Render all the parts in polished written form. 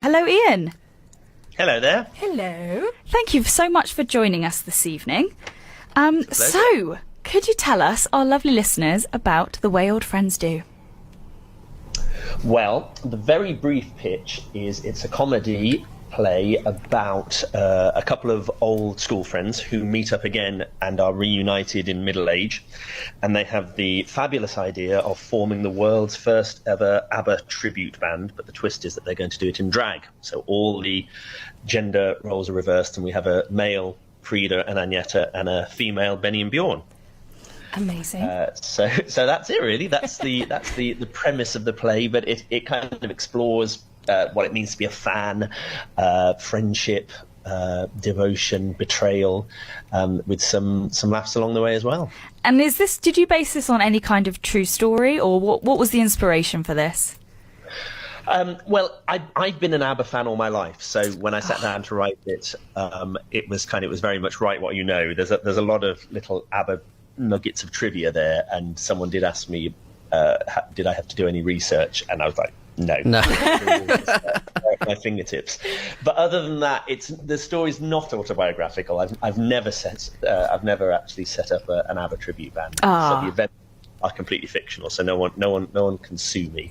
Hello, Ian. Hello there. Hello. Thank you so much for joining us this evening. It's a pleasure. So, could you tell us, our lovely listeners, about The Way Old Friends Do? Well, the very brief pitch is it's a comedy play about a couple of old school friends who meet up again and are reunited in middle age, and they have the fabulous idea of forming the world's first ever ABBA tribute band, but the twist is that they're going to do it in drag. So all the gender roles are reversed, and we have a male Frida and Agneta and a female Benny and Bjorn. Amazing. So that's it really. That's the premise of the play, but it kind of explores what it means to be a fan, friendship, devotion, betrayal, with some laughs along the way as well. And did you base this on any kind of true story, or what was the inspiration for this? Well, I've been an ABBA fan all my life, so when I sat down to write it, it was very much write what you know. There's a lot of little ABBA nuggets of trivia there, and someone did ask me, did I have to do any research, and I was like, no. My fingertips. But other than that, the story's not autobiographical. I've never actually set up an ABBA tribute band. So the events are completely fictional, so no one can sue me.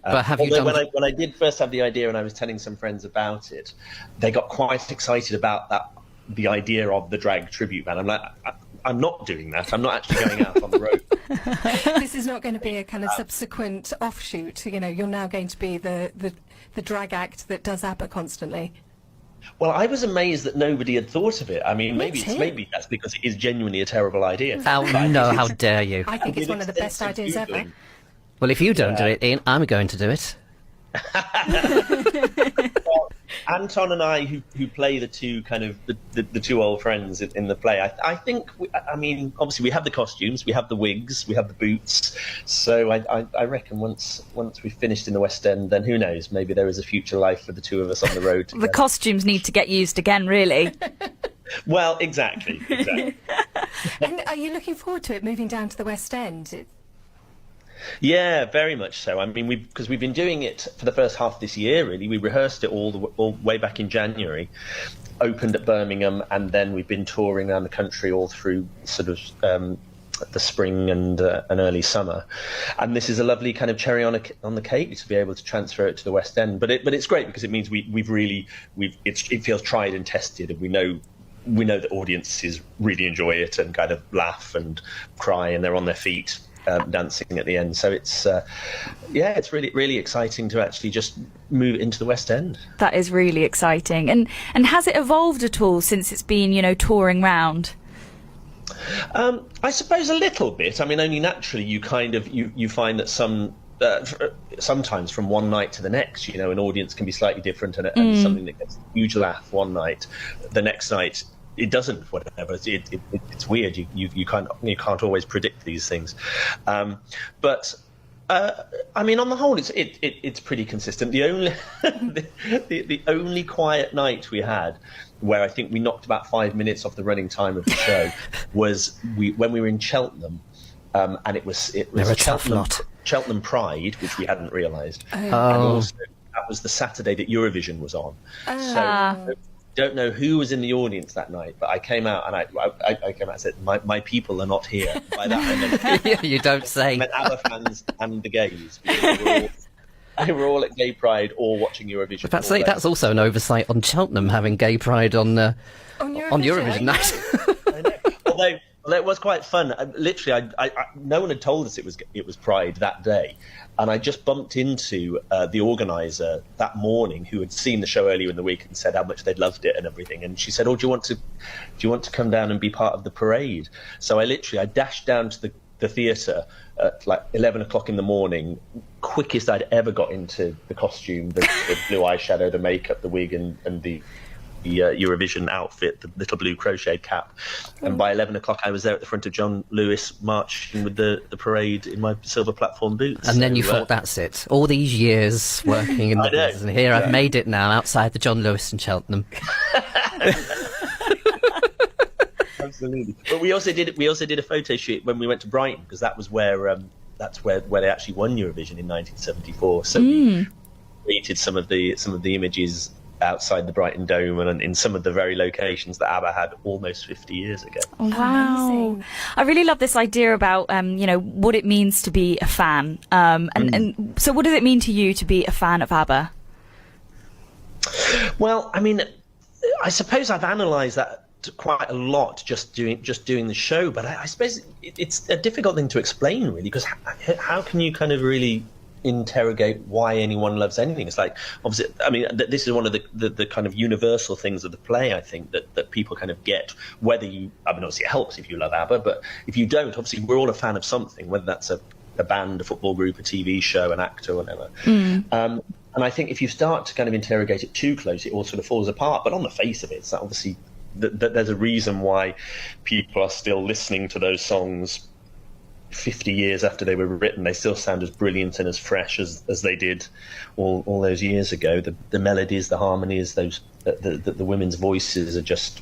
But have you done... when I did first have the idea and I was telling some friends about it, they got quite excited about the idea of the drag tribute band. I'm like, I'm not doing that. I'm not actually going out on the road. This is not going to be a kind of subsequent offshoot. You know, you're now going to be the drag act that does ABBA constantly. Well, I was amazed that nobody had thought of it. I mean, maybe that's because it is genuinely a terrible idea. How dare you? I think it's one of the best ideas ever. Well, if you don't do it, Ian, I'm going to do it. Well, Anton and I, who play the two the two old friends in the play, I think I mean, obviously we have the costumes, we have the wigs, we have the boots. So I reckon once we've finished in the West End, then who knows? Maybe there is a future life for the two of us on the road together. The costumes need to get used again, really. Well, exactly. And are you looking forward to it moving down to the West End? Yeah, very much so. I mean, because we've been doing it for the first half of this year, really. We rehearsed it all way back in January, opened at Birmingham, and then we've been touring around the country all through sort of the spring and early summer. And this is a lovely kind of cherry on the cake to be able to transfer it to the West End. But it's great because it means it feels tried and tested, and we know that audiences really enjoy it and kind of laugh and cry, and they're on their feet. Dancing at the end, so it's really, really exciting to actually just move into the West End. That is really exciting. And has it evolved at all since it's been, touring round? I suppose a little bit. I mean, only naturally you kind of you find that sometimes from one night to the next, an audience can be slightly different, and something that gets a huge laugh one night, the next night it doesn't, whatever. It's weird. You can't always predict these things, but I mean, on the whole, it's pretty consistent. The only the only quiet night we had, where I think we knocked about 5 minutes off the running time of the show, was when we were in Cheltenham, and it was Cheltenham Pride, which we hadn't realised, and also that was the Saturday that Eurovision was on. So. Don't know who was in the audience that night, but I came out and I came out and said, my people are not here. By that I meant you don't say. I meant ABBA fans and the gays. They were all at Gay Pride or watching Eurovision. That's also an oversight on Cheltenham having Gay Pride on Eurovision night. I know. Although it was quite fun. Literally, no one had told us it was Pride that day, and I just bumped into the organizer that morning, who had seen the show earlier in the week and said how much they'd loved it and everything. And she said, "Oh, do you want to come down and be part of the parade?" So I dashed down to the theatre at like 11 o'clock in the morning, quickest I'd ever got into the costume, the blue eyeshadow, the makeup, the wig, and the Eurovision outfit, the little blue crocheted cap, and by 11 o'clock I was there at the front of John Lewis marching with the parade in my silver platform boots. And then you thought, that's it, all these years working in the business, and here I've made it now outside the John Lewis in Cheltenham. Absolutely. But we also did a photo shoot when we went to Brighton, because that was where they actually won Eurovision in 1974. So created some of the images outside the Brighton Dome and in some of the very locations that ABBA had almost 50 years ago. Wow. Amazing. I really love this idea about, what it means to be a fan. And so what does it mean to you to be a fan of ABBA? Well, I mean, I suppose I've analysed that quite a lot just doing the show, but I suppose it's a difficult thing to explain, really, because how can you kind of really interrogate why anyone loves anything? It's like, obviously, I mean, this is one of the kind of universal things of the play, I think, that people kind of get, whether you, I mean, obviously it helps if you love ABBA, but if you don't, obviously we're all a fan of something, whether that's a band, a football group, a TV show, an actor, whatever. And I think if you start to kind of interrogate it too closely, it all sort of falls apart. But on the face of it, it's obviously that there's a reason why people are still listening to those songs 50 years after they were written. They still sound as brilliant and as fresh as they did all those years ago. The melodies, the harmonies, the women's voices are just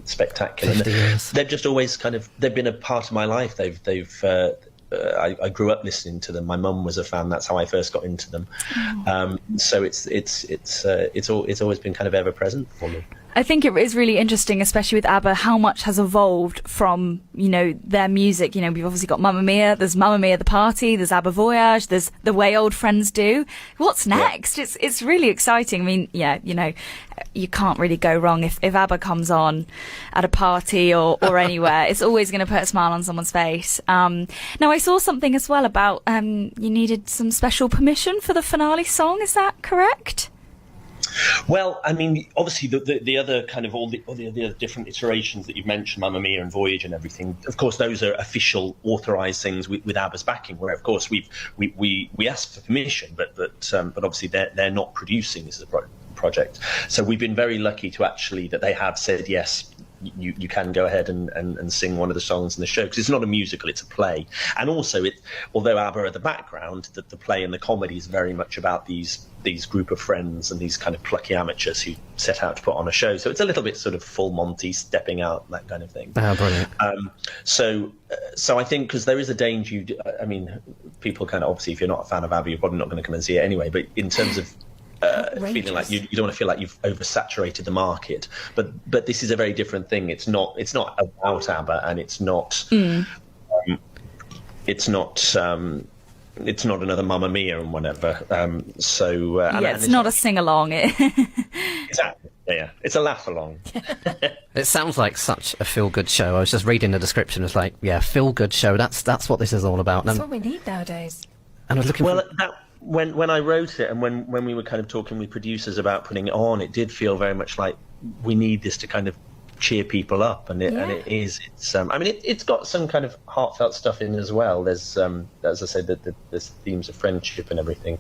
spectacular. They've just always they've been a part of my life. I grew up listening to them. My mum was a fan. That's how I first got into them. So it's always been kind of ever present for me. I think it is really interesting, especially with ABBA, how much has evolved from, their music. We've obviously got Mamma Mia, there's Mamma Mia the Party, there's ABBA Voyage, there's The Way Old Friends Do. What's next? Yeah. It's really exciting. I mean, you can't really go wrong if ABBA comes on at a party or anywhere. It's always going to put a smile on someone's face. Now, I saw something as well about you needed some special permission for the finale song. Is that correct? Well, I mean, obviously the other kind of all the other different iterations that you've mentioned, Mamma Mia and Voyage and everything. Of course, those are official, authorised things with ABBA's backing. Where of course we asked for permission, but obviously they're not producing this as a project. So we've been very lucky to actually that they have said yes. You can go ahead and sing one of the songs in the show, because it's not a musical, it's a play. And also, although ABBA are the background, the play and the comedy is very much about these group of friends and these kind of plucky amateurs who set out to put on a show. So it's a little bit sort of full Monty, stepping out, that kind of thing. Oh, brilliant. So I think, because there is a danger, I mean, people kind of, obviously, if you're not a fan of ABBA, you're probably not going to come and see it anyway, but in terms of feeling like you don't want to feel like you've oversaturated the market, but this is a very different thing. It's not about ABBA, and it's not another Mamma Mia and whatever. It's not a sing along. Exactly. Yeah, it's a laugh along. It sounds like such a feel good show. I was just reading the description. It's like, feel good show. That's what this is all about. That's what we need nowadays. And I was looking when I wrote it, and when we were kind of talking with producers about putting it on, it did feel very much like we need this to kind of cheer people up, and it's I mean, it's got some kind of heartfelt stuff in as well. There's as I said, there's themes of friendship and everything,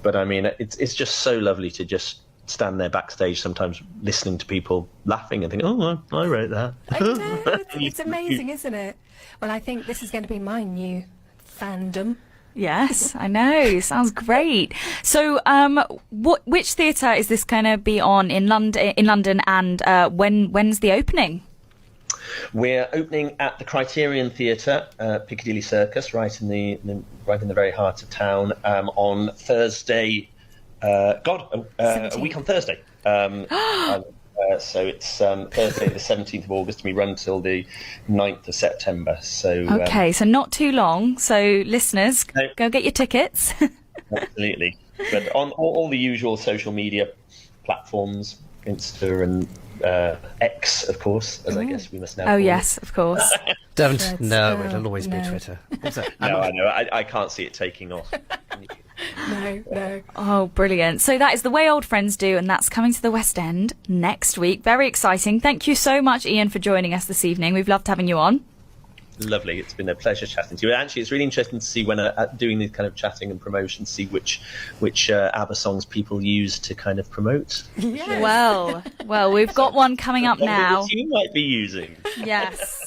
but I mean, it's just so lovely to just stand there backstage sometimes listening to people laughing and think, oh, I wrote that. I know, it's amazing, isn't it? Well, I think this is going to be my new fandom. Yes, I know. Sounds great. So, which theatre is this going to be on in London, and when's the opening? We're opening at the Criterion Theatre, Piccadilly Circus, right in the very heart of town, on Thursday. A week on Thursday. So it's Thursday the 17th of August, and we run till the 9th of September. So okay, so not too long. So listeners, go get your tickets. Absolutely. But on all the usual social media platforms, Insta and X, of course, as I guess we must now. Oh yes, of course. Don't. No, it'll always be Twitter. No, I know. I can't see it taking off. No. Oh, brilliant. So that is The Way Old Friends Do, and that's coming to the West End next week. Very exciting. Thank you so much, Ian, for joining us this evening. We've loved having you on. Lovely. It's been a pleasure chatting to you. Actually, it's really interesting to see when doing these kind of chatting and promotion, see which ABBA songs people use to kind of promote. Yes. Well, we've got one coming up now. You might be using. Yes.